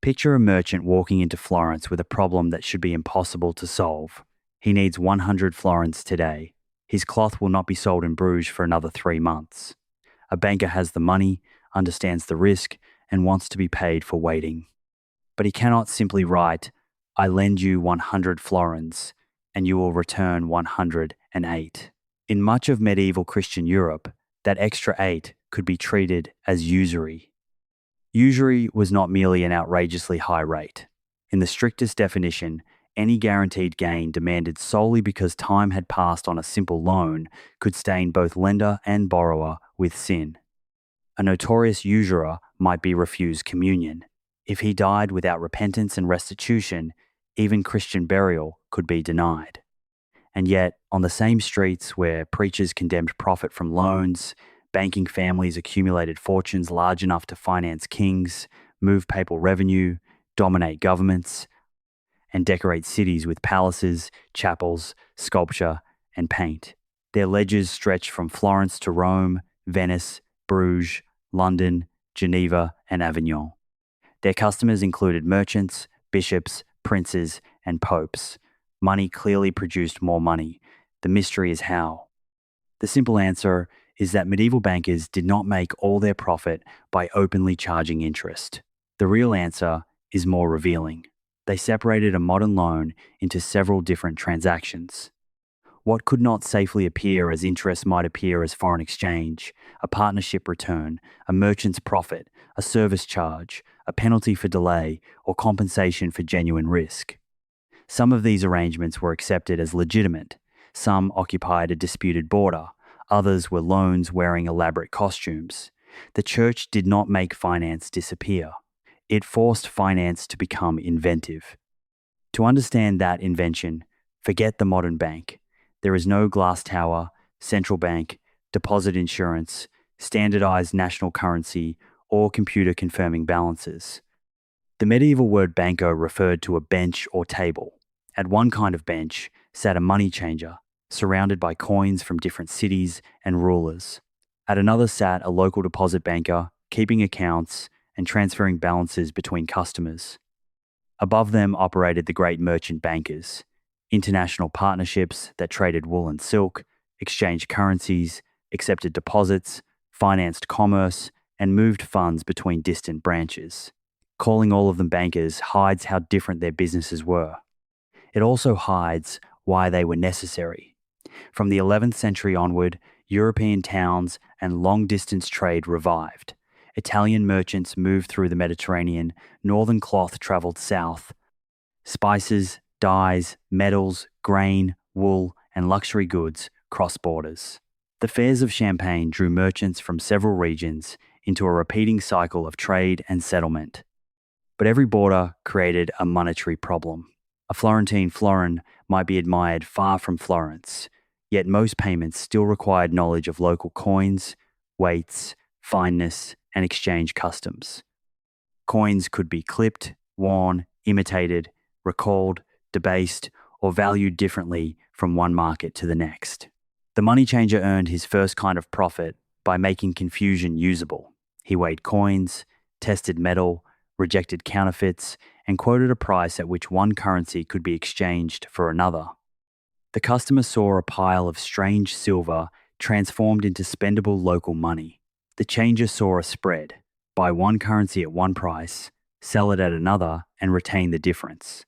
Picture a merchant walking into Florence with a problem that should be impossible to solve. He needs 100 florins today. His cloth will not be sold in Bruges for another 3 months. A banker has the money, understands the risk, and wants to be paid for waiting. But he cannot simply write, "I lend you 100 florins, and you will return 108. In much of medieval Christian Europe, that extra 8 could be treated as usury. Usury was not merely an outrageously high rate. In the strictest definition, any guaranteed gain demanded solely because time had passed on a simple loan could stain both lender and borrower with sin. A notorious usurer might be refused communion. If he died without repentance and restitution, even Christian burial could be denied. And yet, on the same streets where preachers condemned profit from loans, banking families accumulated fortunes large enough to finance kings, move papal revenue, dominate governments, and decorate cities with palaces, chapels, sculpture, and paint. Their ledgers stretched from Florence to Rome, Venice, Bruges, London, Geneva, and Avignon. Their customers included merchants, bishops, princes, and popes. Money clearly produced more money. The mystery is how. The simple answer is that medieval bankers did not make all their profit by openly charging interest. The real answer is more revealing. They separated a modern loan into several different transactions. What could not safely appear as interest might appear as foreign exchange, a partnership return, a merchant's profit, a service charge, a penalty for delay, or compensation for genuine risk. Some of these arrangements were accepted as legitimate. Some occupied a disputed border. Others were loans wearing elaborate costumes. The church did not make finance disappear. It forced finance to become inventive. To understand that invention, forget the modern bank. There is no glass tower, central bank, deposit insurance, standardized national currency, or computer confirming balances. The medieval word banco referred to a bench or table. At one kind of bench sat a money changer, surrounded by coins from different cities and rulers. At another sat a local deposit banker, keeping accounts and transferring balances between customers. Above them operated the great merchant bankers, international partnerships that traded wool and silk, exchanged currencies, accepted deposits, financed commerce, and moved funds between distant branches. Calling all of them bankers hides how different their businesses were. It also hides why they were necessary. From the 11th century onward, European towns and long-distance trade revived. Italian merchants moved through the Mediterranean, northern cloth traveled south. Spices, dyes, metals, grain, wool, and luxury goods crossed borders. The fairs of Champagne drew merchants from several regions into a repeating cycle of trade and settlement. But every border created a monetary problem. A Florentine florin might be admired far from Florence, yet most payments still required knowledge of local coins, weights, fineness, and exchange customs. Coins could be clipped, worn, imitated, recalled, debased, or valued differently from one market to the next. The money changer earned his first kind of profit by making confusion usable. He weighed coins, tested metal, rejected counterfeits, and quoted a price at which one currency could be exchanged for another. The customer saw a pile of strange silver transformed into spendable local money. The changer saw a spread: buy one currency at one price, sell it at another, and retain the difference.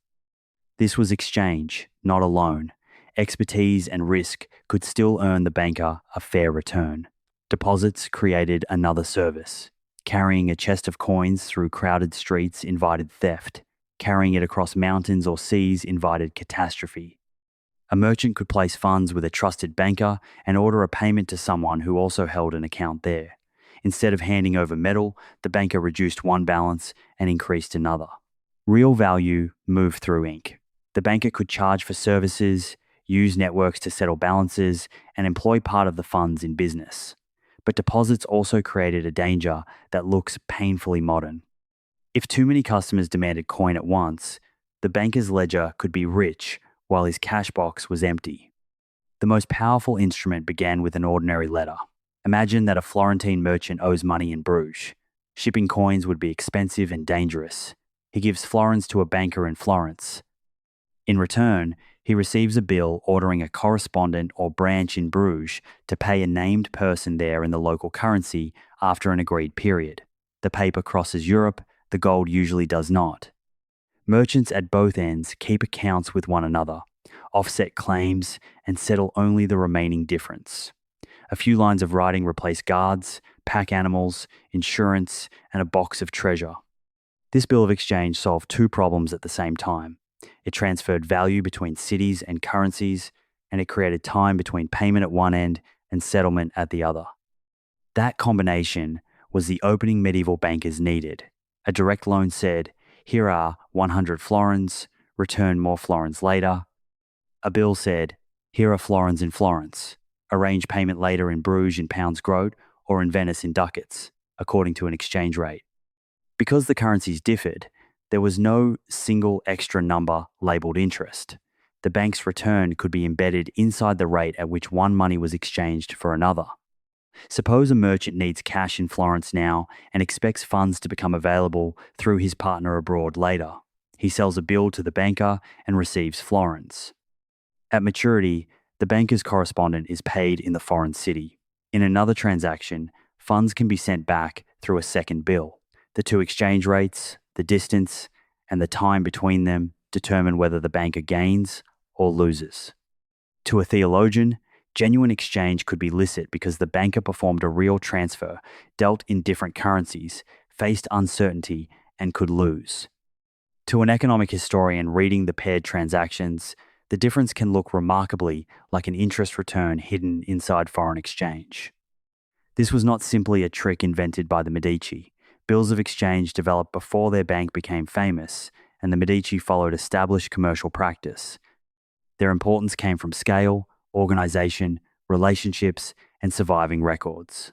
This was exchange, not a loan. Expertise and risk could still earn the banker a fair return. Deposits created another service. Carrying a chest of coins through crowded streets invited theft. Carrying it across mountains or seas invited catastrophe. A merchant could place funds with a trusted banker and order a payment to someone who also held an account there. Instead of handing over metal, the banker reduced one balance and increased another. Real value moved through ink. The banker could charge for services, use networks to settle balances, and employ part of the funds in business. But deposits also created a danger that looks painfully modern. If too many customers demanded coin at once, the banker's ledger could be rich while his cash box was empty. The most powerful instrument began with an ordinary letter. Imagine that a Florentine merchant owes money in Bruges. Shipping coins would be expensive and dangerous. He gives florins to a banker in Florence. In return, he receives a bill ordering a correspondent or branch in Bruges to pay a named person there in the local currency after an agreed period. The paper crosses Europe, the gold usually does not. Merchants at both ends keep accounts with one another, offset claims, and settle only the remaining difference. A few lines of writing replace guards, pack animals, insurance, and a box of treasure. This bill of exchange solved two problems at the same time. It transferred value between cities and currencies, and it created time between payment at one end and settlement at the other. That combination was the opening medieval bankers needed. A direct loan said, "Here are 100 florins, return more florins later." A bill said, "Here are florins in Florence, arrange payment later in Bruges in pounds groat or in Venice in ducats, according to an exchange rate." Because the currencies differed, there was no single extra number labelled interest. The bank's return could be embedded inside the rate at which one money was exchanged for another. Suppose a merchant needs cash in Florence now and expects funds to become available through his partner abroad later. He sells a bill to the banker and receives florins. At maturity, the banker's correspondent is paid in the foreign city. In another transaction, funds can be sent back through a second bill. The two exchange rates, the distance, and the time between them determine whether the banker gains or loses. To a theologian, genuine exchange could be licit because the banker performed a real transfer, dealt in different currencies, faced uncertainty, and could lose. To an economic historian reading the paired transactions, the difference can look remarkably like an interest return hidden inside foreign exchange. This was not simply a trick invented by the Medici. Bills of exchange developed before their bank became famous, and the Medici followed established commercial practice. Their importance came from scale, organization, relationships, and surviving records.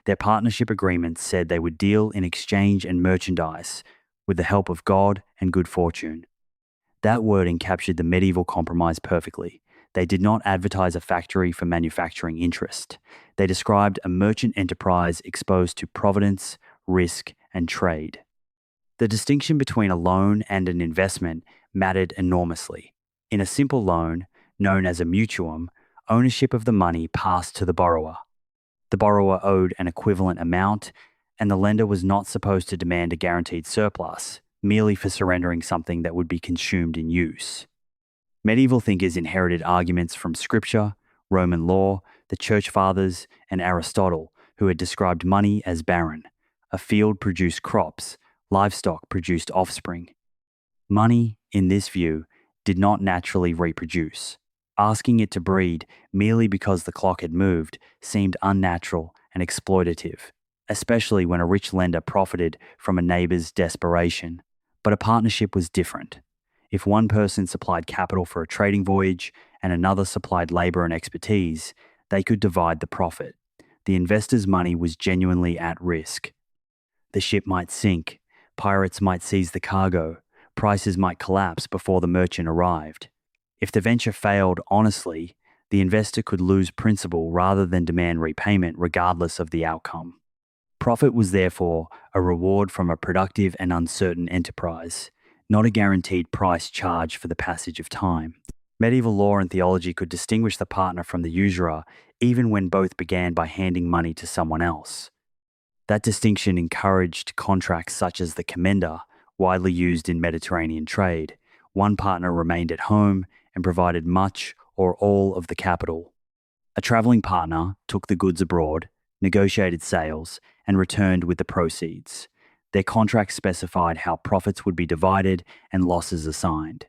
Their partnership agreements said they would deal in exchange and merchandise with the help of God and good fortune. That wording captured the medieval compromise perfectly. They did not advertise a factory for manufacturing interest. They described a merchant enterprise exposed to providence, risk, and trade. The distinction between a loan and an investment mattered enormously. In a simple loan, known as a mutuum, ownership of the money passed to the borrower. The borrower owed an equivalent amount, and the lender was not supposed to demand a guaranteed surplus, merely for surrendering something that would be consumed in use. Medieval thinkers inherited arguments from Scripture, Roman law, the Church Fathers, and Aristotle, who had described money as barren. A field produced crops, livestock produced offspring. Money, in this view, did not naturally reproduce. Asking it to breed merely because the clock had moved seemed unnatural and exploitative, especially when a rich lender profited from a neighbor's desperation. But a partnership was different. If one person supplied capital for a trading voyage and another supplied labor and expertise, they could divide the profit. The investor's money was genuinely at risk. The ship might sink, pirates might seize the cargo, prices might collapse before the merchant arrived. If the venture failed honestly, the investor could lose principal rather than demand repayment regardless of the outcome. Profit was therefore a reward from a productive and uncertain enterprise, not a guaranteed price charged for the passage of time. Medieval law and theology could distinguish the partner from the usurer even when both began by handing money to someone else. That distinction encouraged contracts such as the commenda, widely used in Mediterranean trade. One partner remained at home and provided much or all of the capital. A traveling partner took the goods abroad, negotiated sales, and returned with the proceeds. Their contracts specified how profits would be divided and losses assigned.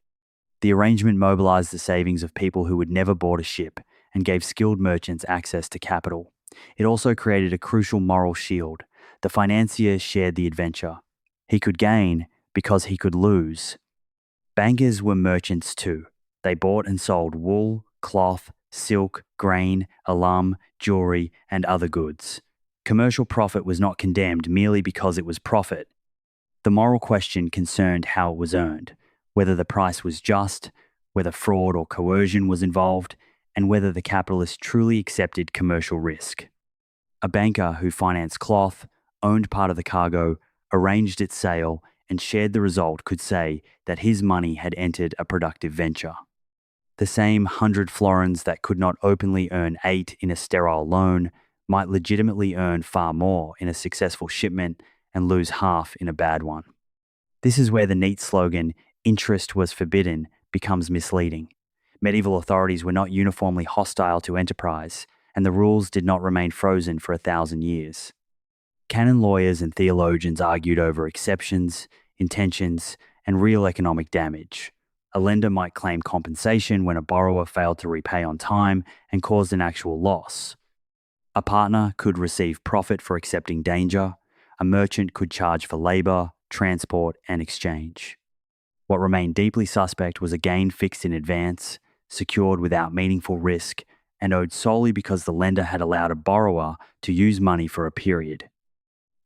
The arrangement mobilized the savings of people who would never board a ship and gave skilled merchants access to capital. It also created a crucial moral shield. The financier shared the adventure. He could gain because he could lose. Bankers were merchants too. They bought and sold wool, cloth, silk, grain, alum, jewelry, and other goods. Commercial profit was not condemned merely because it was profit. The moral question concerned how it was earned, whether the price was just, whether fraud or coercion was involved, and whether the capitalist truly accepted commercial risk. A banker who financed cloth, owned part of the cargo, arranged its sale, and shared the result could say that his money had entered a productive venture. The same 100 florins that could not openly earn 8 in a sterile loan might legitimately earn far more in a successful shipment and lose half in a bad one. This is where the neat slogan, "interest was forbidden," becomes misleading. Medieval authorities were not uniformly hostile to enterprise, and the rules did not remain frozen for 1,000 years. Canon lawyers and theologians argued over exceptions, intentions, and real economic damage. A lender might claim compensation when a borrower failed to repay on time and caused an actual loss. A partner could receive profit for accepting danger. A merchant could charge for labor, transport, and exchange. What remained deeply suspect was a gain fixed in advance, secured without meaningful risk, and owed solely because the lender had allowed a borrower to use money for a period.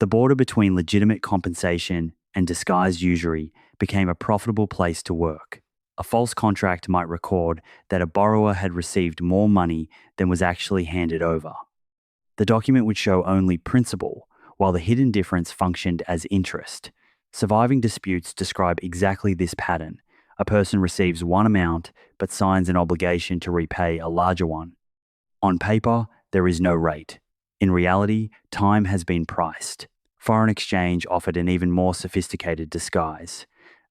The border between legitimate compensation and disguised usury became a profitable place to work. A false contract might record that a borrower had received more money than was actually handed over. The document would show only principal, while the hidden difference functioned as interest. Surviving disputes describe exactly this pattern. A person receives one amount but signs an obligation to repay a larger one. On paper, there is no rate. In reality, time has been priced. Foreign exchange offered an even more sophisticated disguise.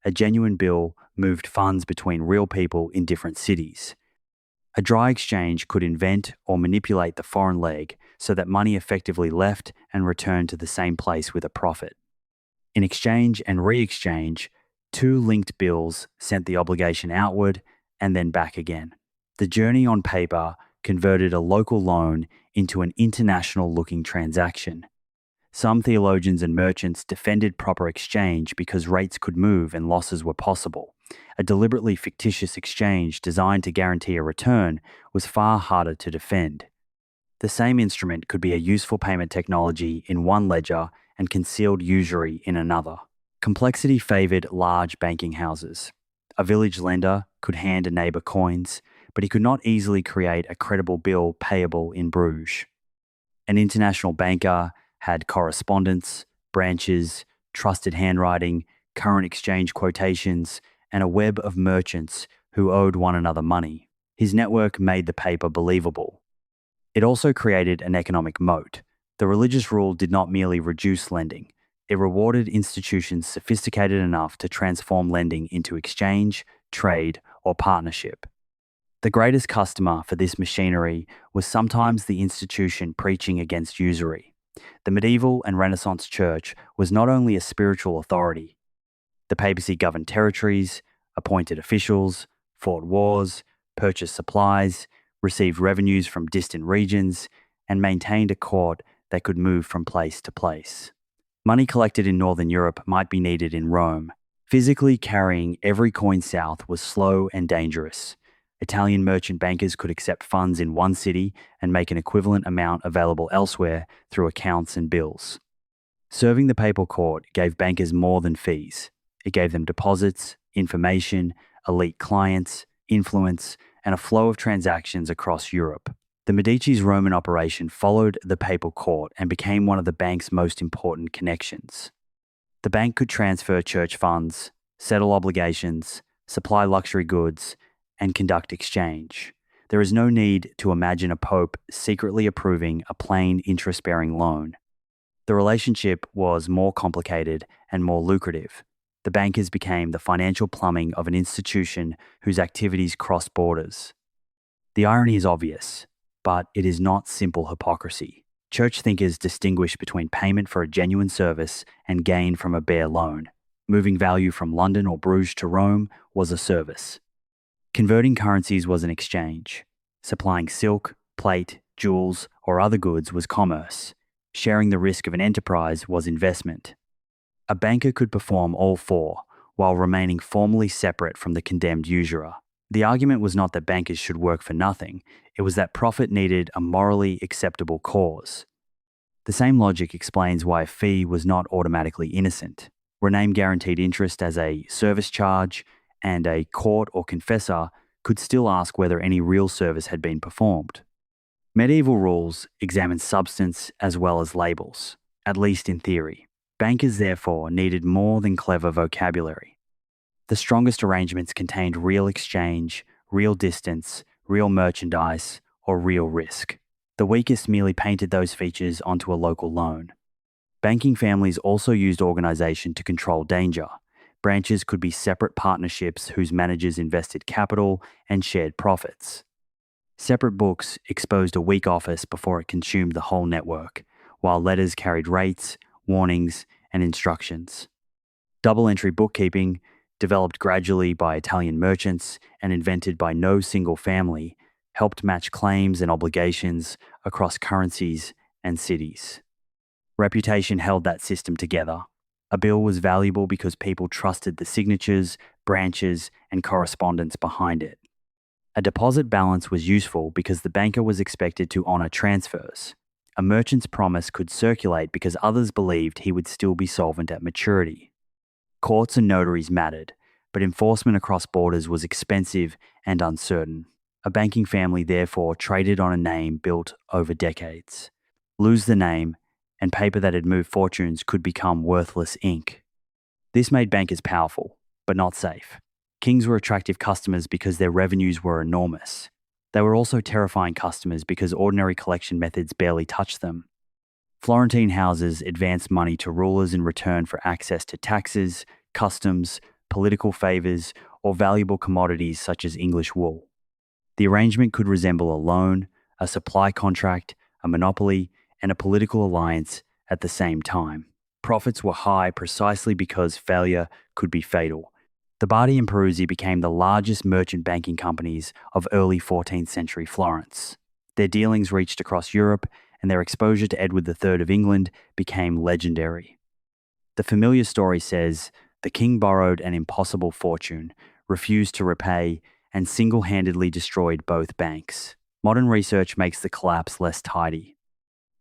A genuine bill moved funds between real people in different cities. A dry exchange could invent or manipulate the foreign leg so that money effectively left and returned to the same place with a profit. In exchange and re-exchange, two linked bills sent the obligation outward and then back again. The journey on paper converted a local loan into an international-looking transaction. Some theologians and merchants defended proper exchange because rates could move and losses were possible. A deliberately fictitious exchange designed to guarantee a return was far harder to defend. The same instrument could be a useful payment technology in one ledger and concealed usury in another. Complexity favored large banking houses. A village lender could hand a neighbor coins, but he could not easily create a credible bill payable in Bruges. An international banker had correspondence, branches, trusted handwriting, current exchange quotations, and a web of merchants who owed one another money. His network made the paper believable. It also created an economic moat. The religious rule did not merely reduce lending. It rewarded institutions sophisticated enough to transform lending into exchange, trade, or partnership. The greatest customer for this machinery was sometimes the institution preaching against usury. The medieval and Renaissance church was not only a spiritual authority. The papacy governed territories, appointed officials, fought wars, purchased supplies, received revenues from distant regions, and maintained a court that could move from place to place. Money collected in Northern Europe might be needed in Rome. Physically carrying every coin south was slow and dangerous. Italian merchant bankers could accept funds in one city and make an equivalent amount available elsewhere through accounts and bills. Serving the papal court gave bankers more than fees. It gave them deposits, information, elite clients, influence, and a flow of transactions across Europe. The Medici's Roman operation followed the papal court and became one of the bank's most important connections. The bank could transfer church funds, settle obligations, supply luxury goods, and conduct exchange. There is no need to imagine a pope secretly approving a plain interest-bearing loan. The relationship was more complicated and more lucrative. The bankers became the financial plumbing of an institution whose activities crossed borders. The irony is obvious, but it is not simple hypocrisy. Church thinkers distinguish between payment for a genuine service and gain from a bare loan. Moving value from London or Bruges to Rome was a service. Converting currencies was an exchange. Supplying silk, plate, jewels, or other goods was commerce. Sharing the risk of an enterprise was investment. A banker could perform all four, while remaining formally separate from the condemned usurer. The argument was not that bankers should work for nothing, it was that profit needed a morally acceptable cause. The same logic explains why a fee was not automatically innocent. Rename guaranteed interest as a service charge, and a court or confessor could still ask whether any real service had been performed. Medieval rules examined substance as well as labels, at least in theory. Bankers, therefore, needed more than clever vocabulary. The strongest arrangements contained real exchange, real distance, real merchandise, or real risk. The weakest merely painted those features onto a local loan. Banking families also used organization to control danger. Branches could be separate partnerships whose managers invested capital and shared profits. Separate books exposed a weak office before it consumed the whole network, while letters carried rates, warnings, and instructions. Double entry bookkeeping, developed gradually by Italian merchants and invented by no single family, helped match claims and obligations across currencies and cities. Reputation held that system together. A bill was valuable because people trusted the signatures, branches, and correspondence behind it. A deposit balance was useful because the banker was expected to honor transfers. A merchant's promise could circulate because others believed he would still be solvent at maturity. Courts and notaries mattered, but enforcement across borders was expensive and uncertain. A banking family therefore traded on a name built over decades. Lose the name, and paper that had moved fortunes could become worthless ink. This made bankers powerful, but not safe. Kings were attractive customers because their revenues were enormous. They were also terrifying customers because ordinary collection methods barely touched them. Florentine houses advanced money to rulers in return for access to taxes, customs, political favors, or valuable commodities such as English wool. The arrangement could resemble a loan, a supply contract, a monopoly, and a political alliance at the same time. Profits were high precisely because failure could be fatal. The Bardi and Peruzzi became the largest merchant banking companies of early 14th century Florence. Their dealings reached across Europe, and their exposure to Edward III of England became legendary. The familiar story says, the king borrowed an impossible fortune, refused to repay, and single-handedly destroyed both banks. Modern research makes the collapse less tidy.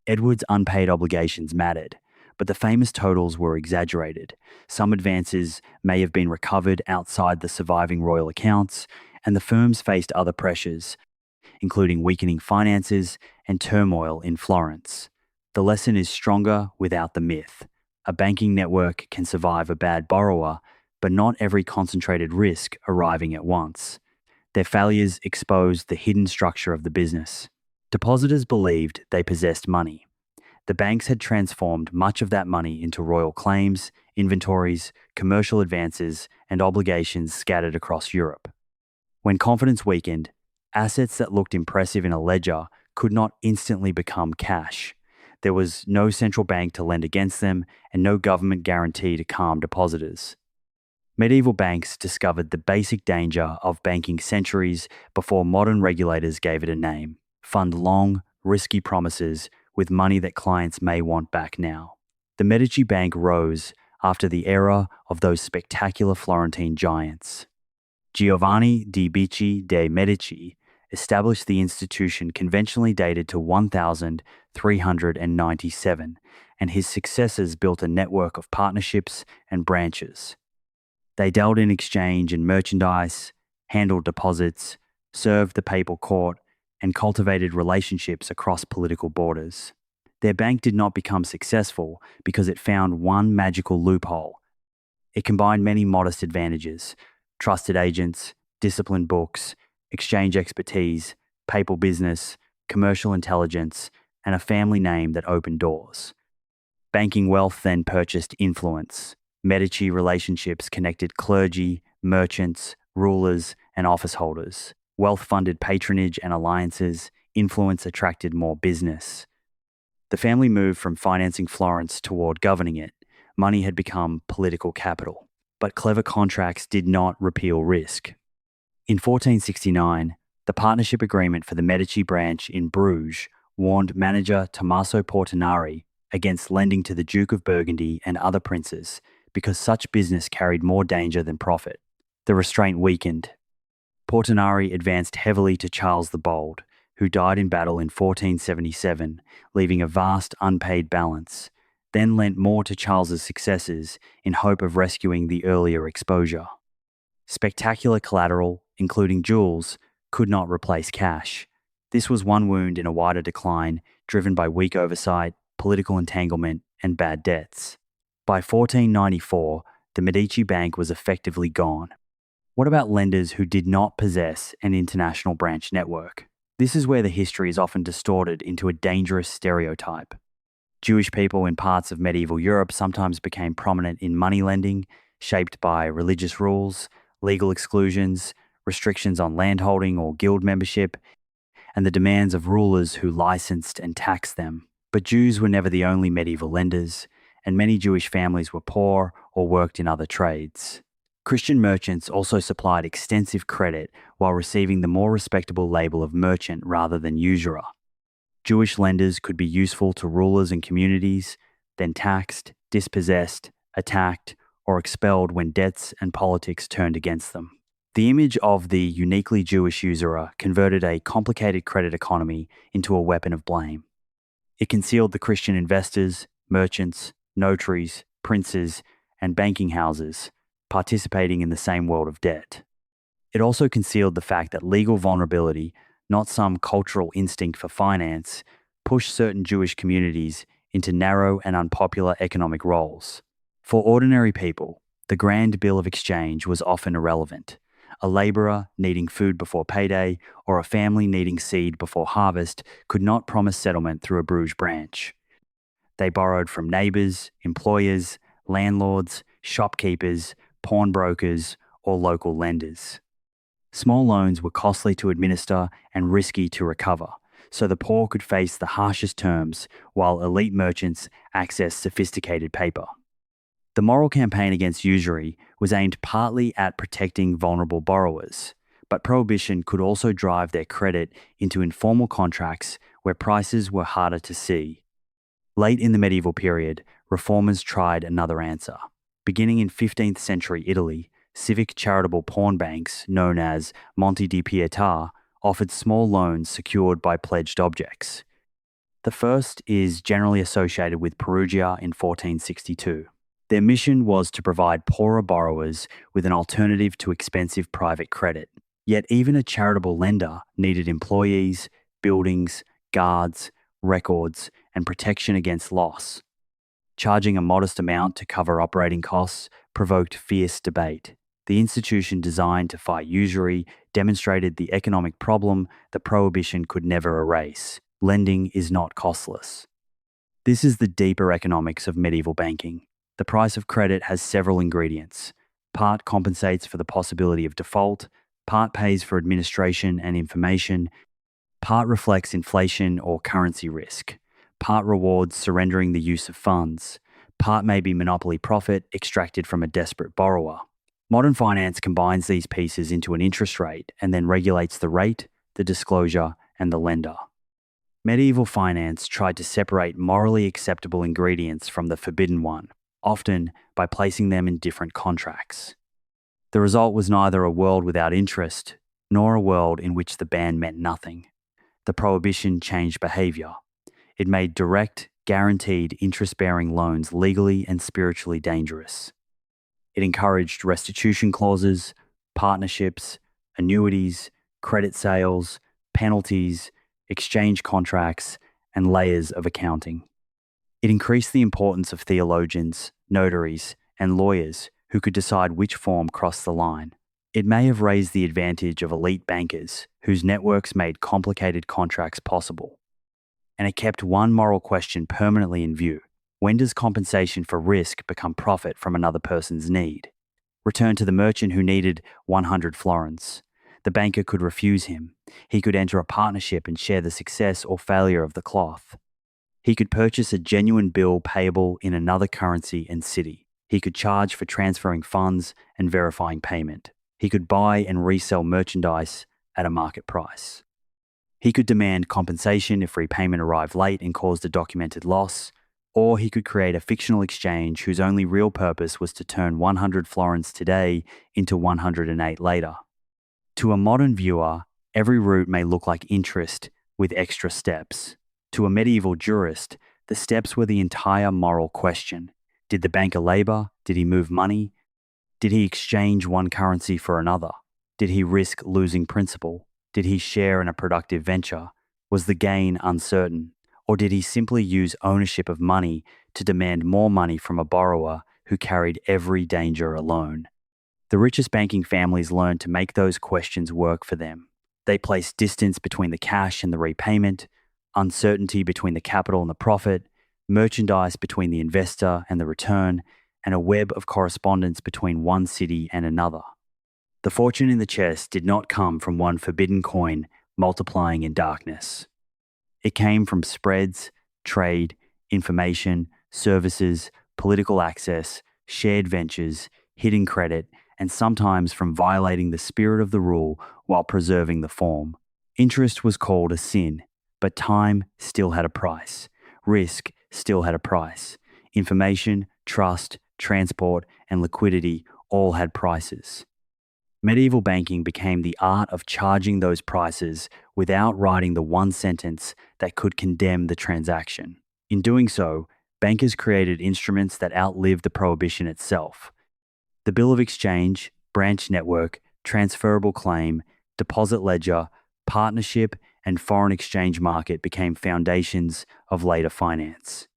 Edward's unpaid obligations mattered, but the famous totals were exaggerated. Some advances may have been recovered outside the surviving royal accounts, and the firms faced other pressures, including weakening finances and turmoil in Florence. The lesson is stronger without the myth. A banking network can survive a bad borrower, but not every concentrated risk arriving at once. Their failures exposed the hidden structure of the business. Depositors believed they possessed money. The banks had transformed much of that money into royal claims, inventories, commercial advances, and obligations scattered across Europe. When confidence weakened, assets that looked impressive in a ledger could not instantly become cash. There was no central bank to lend against them and no government guarantee to calm depositors. Medieval banks discovered the basic danger of banking centuries before modern regulators gave it a name: fund long, risky promises with money that clients may want back now. The Medici Bank rose after the era of those spectacular Florentine giants. Giovanni di Bicci de' Medici established the institution conventionally dated to 1397, and his successors built a network of partnerships and branches. They dealt in exchange and merchandise, handled deposits, served the papal court, and cultivated relationships across political borders. Their bank did not become successful because it found one magical loophole. It combined many modest advantages: trusted agents, disciplined books, exchange expertise, papal business, commercial intelligence, and a family name that opened doors. Banking wealth then purchased influence. Medici relationships connected clergy, merchants, rulers, and office holders. Wealth funded patronage and alliances. Influence attracted more business. The family moved from financing Florence toward governing it. Money had become political capital. But clever contracts did not repeal risk. In 1469, the partnership agreement for the Medici branch in Bruges warned manager Tommaso Portinari against lending to the Duke of Burgundy and other princes because such business carried more danger than profit. The restraint weakened. Portinari advanced heavily to Charles the Bold, who died in battle in 1477, leaving a vast unpaid balance, then lent more to Charles's successors in hope of rescuing the earlier exposure. Spectacular collateral, including jewels, could not replace cash. This was one wound in a wider decline driven by weak oversight, political entanglement, and bad debts. By 1494, the Medici Bank was effectively gone. What about lenders who did not possess an international branch network? This is where the history is often distorted into a dangerous stereotype. Jewish people in parts of medieval Europe sometimes became prominent in money lending, shaped by religious rules, legal exclusions, restrictions on landholding or guild membership, and the demands of rulers who licensed and taxed them. But Jews were never the only medieval lenders, and many Jewish families were poor or worked in other trades. Christian merchants also supplied extensive credit while receiving the more respectable label of merchant rather than usurer. Jewish lenders could be useful to rulers and communities, then taxed, dispossessed, attacked, or expelled when debts and politics turned against them. The image of the uniquely Jewish usurer converted a complicated credit economy into a weapon of blame. It concealed the Christian investors, merchants, notaries, princes, and banking houses participating in the same world of debt. It also concealed the fact that legal vulnerability, not some cultural instinct for finance, pushed certain Jewish communities into narrow and unpopular economic roles. For ordinary people, the grand bill of exchange was often irrelevant. A laborer needing food before payday or a family needing seed before harvest could not promise settlement through a Bruges branch. They borrowed from neighbours, employers, landlords, shopkeepers, pawnbrokers, or local lenders. Small loans were costly to administer and risky to recover, so the poor could face the harshest terms while elite merchants accessed sophisticated paper. The moral campaign against usury was aimed partly at protecting vulnerable borrowers, but prohibition could also drive their credit into informal contracts where prices were harder to see. Late in the medieval period, reformers tried another answer. Beginning in 15th century Italy, civic charitable pawn banks known as Monte di Pietà offered small loans secured by pledged objects. The first is generally associated with Perugia in 1462. Their mission was to provide poorer borrowers with an alternative to expensive private credit. Yet even a charitable lender needed employees, buildings, guards, records, and protection against loss. Charging a modest amount to cover operating costs provoked fierce debate. The institution designed to fight usury demonstrated the economic problem that prohibition could never erase. Lending is not costless. This is the deeper economics of medieval banking. The price of credit has several ingredients. Part compensates for the possibility of default, part pays for administration and information, part reflects inflation or currency risk, part rewards surrendering the use of funds, part may be monopoly profit extracted from a desperate borrower. Modern finance combines these pieces into an interest rate and then regulates the rate, the disclosure, and the lender. Medieval finance tried to separate morally acceptable ingredients from the forbidden one, often by placing them in different contracts. The result was neither a world without interest, nor a world in which the ban meant nothing. The prohibition changed behavior. It made direct, guaranteed interest-bearing loans legally and spiritually dangerous. It encouraged restitution clauses, partnerships, annuities, credit sales, penalties, exchange contracts, and layers of accounting. It increased the importance of theologians, notaries, and lawyers who could decide which form crossed the line. It may have raised the advantage of elite bankers whose networks made complicated contracts possible. And it kept one moral question permanently in view. When does compensation for risk become profit from another person's need? Return to the merchant who needed 100 florins. The banker could refuse him. He could enter a partnership and share the success or failure of the cloth. He could purchase a genuine bill payable in another currency and city. He could charge for transferring funds and verifying payment. He could buy and resell merchandise at a market price. He could demand compensation if repayment arrived late and caused a documented loss, or he could create a fictional exchange whose only real purpose was to turn 100 florins today into 108 later. To a modern viewer, every route may look like interest with extra steps. To a medieval jurist, the steps were the entire moral question. Did the banker labor? Did he move money? Did he exchange one currency for another? Did he risk losing principal? Did he share in a productive venture? Was the gain uncertain? Or did he simply use ownership of money to demand more money from a borrower who carried every danger alone. The richest banking families learned to make those questions work for them. They placed distance between the cash and the repayment, uncertainty between the capital and the profit, merchandise between the investor and the return, and a web of correspondence between one city and another. The fortune in the chest did not come from one forbidden coin multiplying in darkness. It came from spreads, trade, information, services, political access, shared ventures, hidden credit, and sometimes from violating the spirit of the rule while preserving the form. Interest was called a sin, but time still had a price. Risk still had a price. Information, trust, transport, and liquidity all had prices. Medieval banking became the art of charging those prices without writing the one sentence that could condemn the transaction. In doing so, bankers created instruments that outlived the prohibition itself. The bill of exchange, branch network, transferable claim, deposit ledger, partnership, and foreign exchange market became foundations of later finance.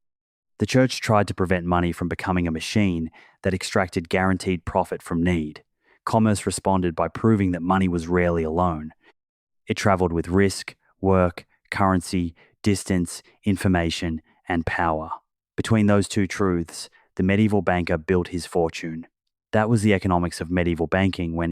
The church tried to prevent money from becoming a machine that extracted guaranteed profit from need. Commerce responded by proving that money was rarely alone. It traveled with risk, work, currency, distance, information, and power. Between those two truths, the medieval banker built his fortune. That was the economics of medieval banking when